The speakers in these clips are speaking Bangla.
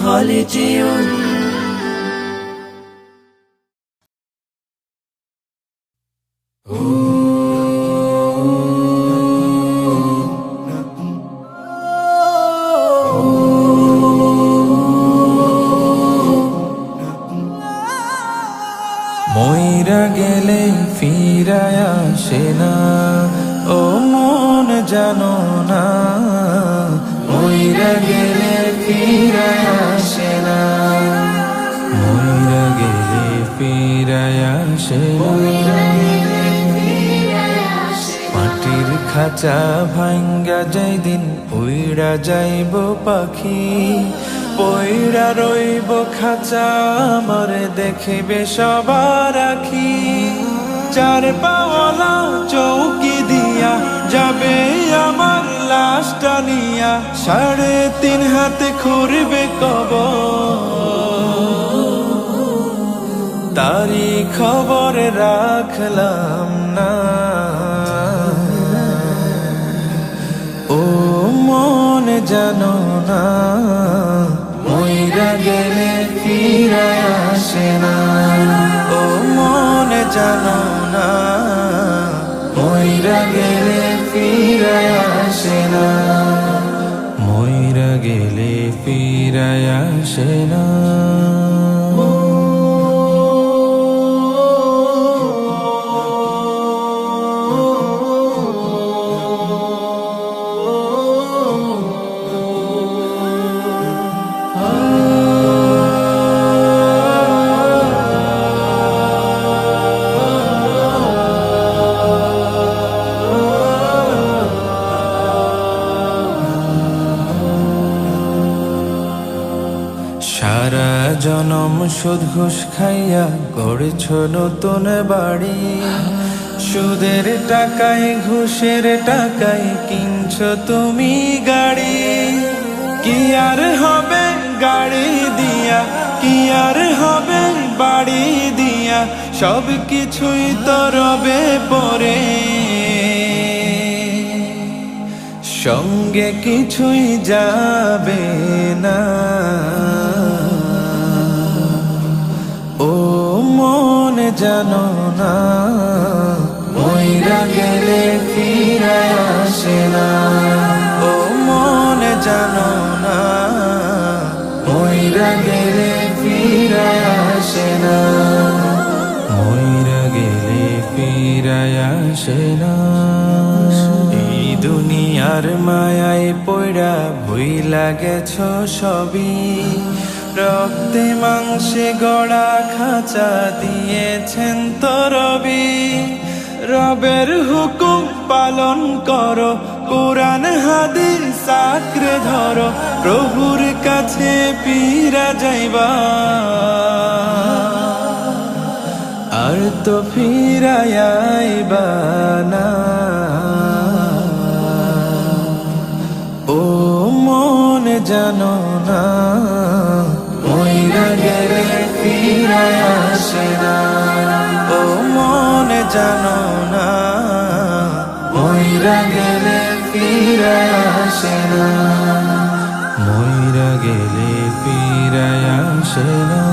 خالدون মইরা গেলে ফিরায় আসে না, ও মন জানো না, মইরা গেলে ফিরায় আসে না, মইরা গেলে ফিরায় আসে না। মাটির খাঁচা ভাঙ্গা যাই দিন উইড়া যাইব পাখি, পইড়া রইব খাঁচা আমারে দেখিবে সবার আখি। চার পাওয়ালা চৌকি দিয়া যাবে আমার লাশটা নিয়া, 3.5 হাতে খুঁড়বে কবর, তারি খবর রাখলাম না। ও মন জানো না, মইরা গেলে ফিরায় আসে না, ও মন জানো না, মইরা গেলে ফিরায় আসে না, মইরা গেলে ফিরায় আসে না। সারা জনম সুদ ঘুষ খাইয়া গড়েছ নতুন বাড়ি, সুদের টাকায় ঘুষের টাকায় কিনছ তুমি গাড়ি। কি আর হবে গাড়ি দিয়া, কি আর হবে বাড়ি দিয়া, সব কিছুই তো রবে পরে, সঙ্গে কিছুই যাবে না। ও মন জানো না, মইরা গেলে ফিরায় আসে না, ও মন জানো না, মইরা গেলে ফিরায় আসে না, মইরা গেলে ফিরায় আসে না। এই দুনিয়ার মায়ায় পইড়া ভুইলা গেছ সবই, রক্তে মাংসে গড়া খাঁচা দিয়েছেন তো রবি। রবের হুকুম পালন করো, কোরআন হাদিস আঁকড়ে ধরো, প্রভুর কাছে ফিরা যাইবা, আর তো ফিরায় আইবা না। ও মন জানো না, মইরা গেলে ফিরায় আসে না, ও মন জানো না, মইরা গেলে ফিরায় আসে না, মইরা গেলে ফিরায় আসে না।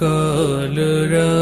কলরা